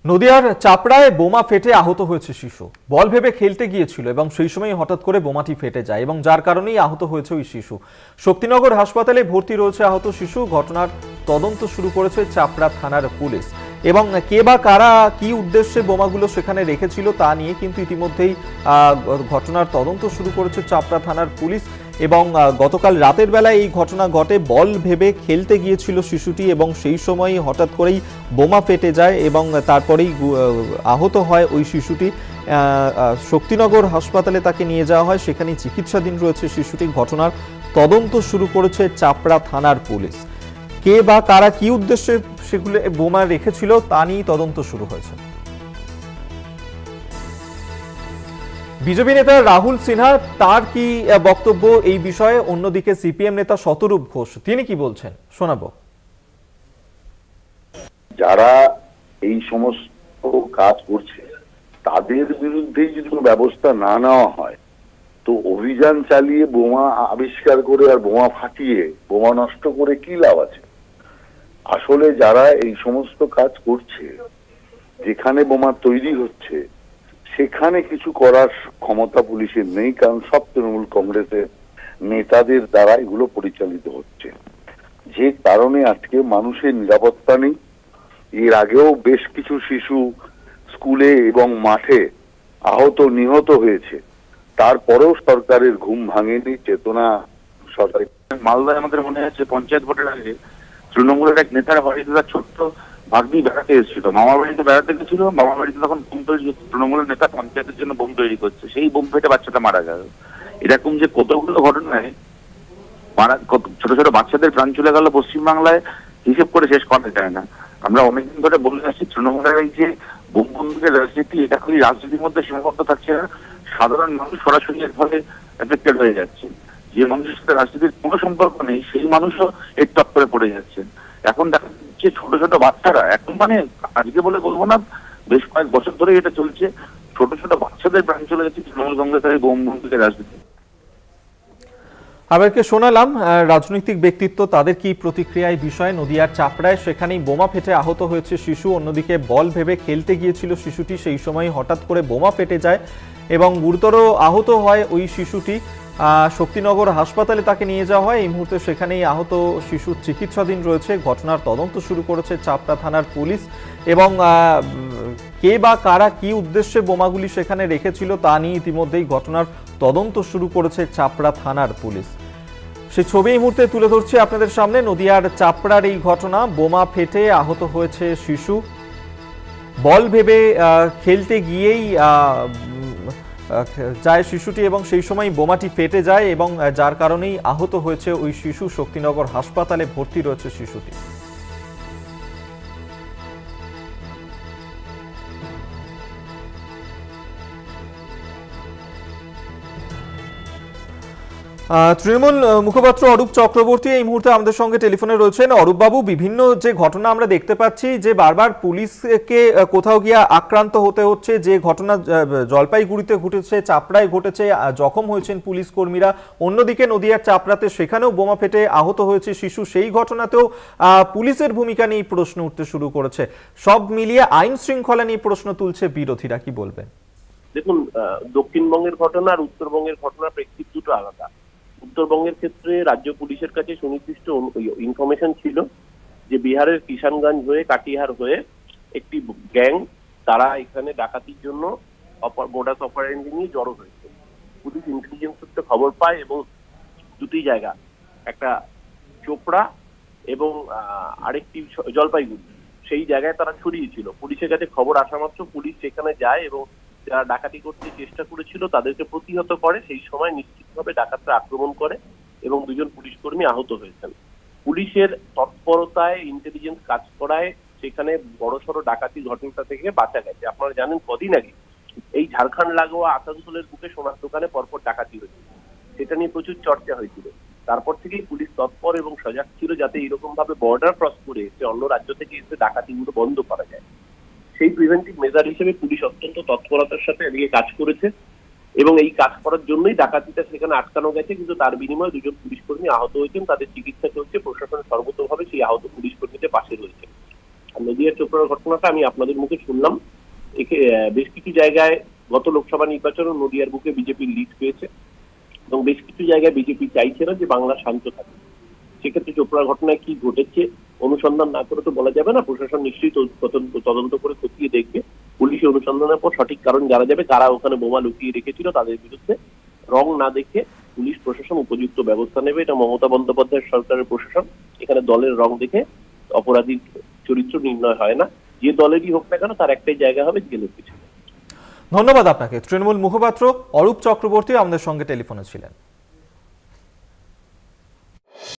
নদিয়ার চাপড়ায় বোমা ফেটে আহত হয়েছে শিশু। বল ভেবে খেলতে গিয়েছিল এবং সেই সময় হঠাৎ করে বোমাটি ফেটে যায় এবং যার কারণেই আহত হয়েছে ওই শিশু। শক্তিনগর হাসপাতালে ভর্তি রয়েছে আহত শিশু। ঘটনার তদন্ত শুরু করেছে চাপড়া থানার পুলিশ এবং কে বা কারা কি উদ্দেশ্যে বোমাগুলো সেখানে রেখেছিল তা নিয়ে কিন্তু ইতিমধ্যেই ঘটনার তদন্ত শুরু করেছে চাপড়া থানার পুলিশ। এবং গতকাল রাতের বেলায় এই ঘটনা ঘটে। বল ভেবে খেলতে গিয়েছিল শিশুটি এবং সেই সময় হঠাৎ করেই বোমা ফেটে যায় এবং তারপরেই আহত হয় ওই শিশুটি। শক্তিনগর হাসপাতালে তাকে নিয়ে যাওয়া হয়, সেখানে চিকিৎসাধীন রয়েছে শিশুটি। ঘটনার তদন্ত শুরু করেছে চাপড়া থানার পুলিশ। কে বা কারা কি উদ্দেশ্যে সেগুলো বোমা রেখেছিল তা নিয়ে তদন্ত শুরু হয়েছে। বিজেপি নেতা রাহুল সিনহা, তার কি বক্তব্য এই বিষয়ে? অন্যদিকে সিপিএম নেতা শতরূপ ঘোষ, তিনি কি বলছেন শোনাবো। যারা এই সমস্ত কাজ করছে তাদের বিরুদ্ধে যদি কোনো ব্যবস্থা না নেওয়া হয় তো অভিযান চালিয়ে বোমা আবিষ্কার করে আর বোমা ফাটিয়ে বোমা নষ্ট করে কি লাভ আছে? আসলে যারা এই সমস্ত কাজ করছে, যেখানে বোমা তৈরি হচ্ছে সেখানে কিছু করার ক্ষমতা পুলিশের নেই, কারণ সব তৃণমূল কংগ্রেসের নেতাদের দ্বারা এগুলো পরিচালিত হচ্ছে। যে কারণে আজকে মানুষের নিরাপত্তা নেই। এর আগেও বেশ কিছু শিশু স্কুলে এবং মাঠে আহত নিহত হয়েছে, তারপরেও সরকারের ঘুম ভাঙেনি, চেতনা সরকার। মালদায় আমাদের মনে আছে পঞ্চায়েত ভোটের আগে তৃণমূলের এক নেতার বাড়িতে তার ছোট্ট ভাগ্নি বেড়াতে এসেছিল, মামার বাড়িতে বেড়াতে গেছিল। মামার বাড়িতে তখন বোম তৈরি, তৃণমূলের নেতা পঞ্চায়েতের জন্য বোম তৈরি করছে, সেই বোম ফেটে বাচ্চাটা মারা গেল। এরকম যে কতগুলো ঘটনায় ছোট ছোট বাচ্চাদের প্রাণ চলে গেল পশ্চিমবাংলায়, হিসেব করে শেষ করা যায় না। আমরা অনেকদিন ধরে বলে আসছি তৃণমূলের এই যে বোম বন্দুকের রাজনীতি, এটা খালি রাজনীতির মধ্যে সীমাবদ্ধ থাকছে না, সাধারণ মানুষ সরাসরি এর ফলে এফেক্টেড হয়ে যাচ্ছে। যে মানুষের সাথে রাজনীতির কোনো সম্পর্ক নেই সেই মানুষও এর টক্করে পড়ে যাচ্ছেন। এখন দেখা যাচ্ছে ছোট ছোট বাচ্চারা, এখন মানে আজকে বলে বলবো না, বেশ কয়েক বছর ধরে এটা চলছে, ছোট ছোট বাচ্চাদের প্রাণ চলে যাচ্ছে তৃণমূল কংগ্রেসের বোম বন্দুকের রাজনীতি। আবারকে শোনালাম রাজনৈতিক ব্যক্তিত্ব তাদের কি প্রতিক্রিয়া এই বিষয়ে। নদিয়ার চাপড়ায় সেখানেই বোমা ফেটে আহত হয়েছে শিশু। অন্যদিকে বল ভেবে খেলতে গিয়েছিল শিশুটি, সেই সময় হঠাৎ করে বোমা ফেটে যায় এবং গুরুতর আহত হয় ওই শিশুটি। শক্তিনগর হাসপাতালে তাকে নিয়ে যাওয়া হয়। এই মুহূর্তে সেখানেই আহত শিশুর চিকিৎসাধীন রয়েছে। ঘটনার তদন্ত শুরু করেছে চাপড়া থানার পুলিশ এবং কে বা কারা কি উদ্দেশ্যে বোমাগুলি সেখানে রেখেছিল তা নিয়ে ইতিমধ্যেই ঘটনার তদন্ত শুরু করেছে চাপড়া থানার পুলিশ। সেই ছবি এই মুহূর্তে তুলে ধরছি আপনাদের সামনে। নদিয়ার চাপড়ার এই ঘটনা, বোমা ফেটে আহত হয়েছে শিশু। বল ভেবে খেলতে গিয়েই যায় শিশুটি এবং সেই সময় বোমাটি ফেটে যায় এবং যার কারণেই আহত হয়েছে ওই শিশু। শক্তিনগর হাসপাতালে ভর্তি রয়েছে শিশুটি। তৃণমূল মুখপাত্র অরূপ চক্রবর্তী এই মুহূর্তে আমাদের সঙ্গে টেলিফোনে রয়েছেন। অরূপ বাবু, বিভিন্ন যে ঘটনা আমরা দেখতে পাচ্ছি যে বারবার পুলিশকে কোথাও গিয়ে আক্রান্ত হতে হচ্ছে, যে ঘটনা জলপাইগুড়িতে ঘটেছে, চাপড়ায় ঘটেছে, জখম হয়েছেন পুলিশ কর্মীরা। অন্যদিকে নদিয়ার চাপড়াতে সেখানেও বোমা ফেটে আহত হয়েছে শিশু, সেই ঘটনাতেও পুলিশের ভূমিকা নিয়ে প্রশ্ন উঠতে শুরু করেছে। সব মিলিয়ে আইন শৃঙ্খলা নিয়ে প্রশ্ন তুলছে বিরোধীরা, কি বলবেন? দেখুন, দক্ষিণবঙ্গের ঘটনা আর উত্তরবঙ্গের ঘটনার প্রেক্ষিত দুটো আলাদা। উত্তরবঙ্গের ক্ষেত্রে রাজ্য পুলিশের কাছে সুনির্দিষ্ট ইনফরমেশন ছিল যে বিহারের কিষানগঞ্জ হয়ে কাটিহার হয়ে একটি গ্যাং তারা এখানে ডাকাতির জন্য মোডাস অপারেন্ডি নিয়ে জড়ো হয়েছে। পুলিশ ইন্টেলিজেন্স সূত্রে খবর পায় এবং দুটি জায়গা, একটা চোপড়া এবং আরেকটি জলপাইগুড়ি, সেই জায়গায় তারা ছড়িয়েছিল। পুলিশের কাছে খবর আসা মাত্র পুলিশ সেখানে যায় এবং যারা ডাকাতি করতে চেষ্টা করেছিল তাদেরকে প্রতিহত করে। সেই সময় নিশ্চিতভাবে ডাকাতরা আক্রমণ করে এবং দুজন পুলিশ কর্মী আহত হয়েছেন। পুলিশের তৎপরতায়, ইন্টেলিজেন্স কাজ করায় সেখানে বড়সড় ডাকাতি ঘটনাটা থেকে বাঁচা গেছে। আপনারা জানেন কদিন আগে এই ঝাড়খণ্ড লাগোয়া আসানসোলের বুকে সোনার দোকানে পরপর ডাকাতি হয়েছিল, সেটা নিয়ে প্রচুর চর্চা হয়েছিল। তারপর থেকেই পুলিশ তৎপর এবং সজাগ ছিল যাতে এরকম ভাবে বর্ডার ক্রস করে এসে অন্য রাজ্য থেকে এসে ডাকাতিগুলো বন্ধ করা যায়। সেই প্রিভেন্টিভ মেজার হিসেবে পুলিশ অত্যন্ত তৎপরতার সাথে এদিকে কাজ করেছে এবং এই কাজ করার জন্যই ডাকাতিটা সেখানে আটকানো গেছে। কিন্তু তার বিনিময়ে দুজন পুলিশ কর্মী আহত হয়েছেন, তাদের চিকিৎসা চলছে, প্রশাসন সর্বতভাবে সেই আহত পুলিশ কর্মীদের পাশে রয়েছে। আর নদিয়ার চোপড়ার ঘটনাটা আমি আপনাদের মুখে শুনলাম। বেশ কিছু জায়গায় গত লোকসভা নির্বাচনে নদিয়ার বুকে বিজেপি লিড পেয়েছে এবং বেশ কিছু জায়গায় বিজেপি চাইছে না যে বাংলা শান্ত থাকে। সেক্ষেত্রে চোপড়ার ঘটনায় কি ঘটেছে অনুসন্ধান না করে তো বলা যাবে না। প্রশাসন নিশ্চয়ই তদন্ত করে খতিয়ে দেখবে। পুলিশি অনুসন্ধানের পর সঠিক কারণ জানা যাবে কারা ওখানে বোমা লুকিয়ে রেখেছিল। তাদের বিরুদ্ধে রং না দেখে পুলিশ প্রশাসন উপযুক্ত ব্যবস্থা নেবে। এটা মমতা বন্দ্যোপাধ্যায়ের সরকারের প্রশাসন। এখানে দলের রং দেখে অপরাধীর চরিত্র নির্ণয় হয় না। যে দলেরই হোক না কেন তার একটাই জায়গা হবে জেলের পিছনে। ধন্যবাদ আপনাকে। তৃণমূল মুখপাত্র অরূপ চক্রবর্তী আমাদের সঙ্গে টেলিফোনে ছিলেন।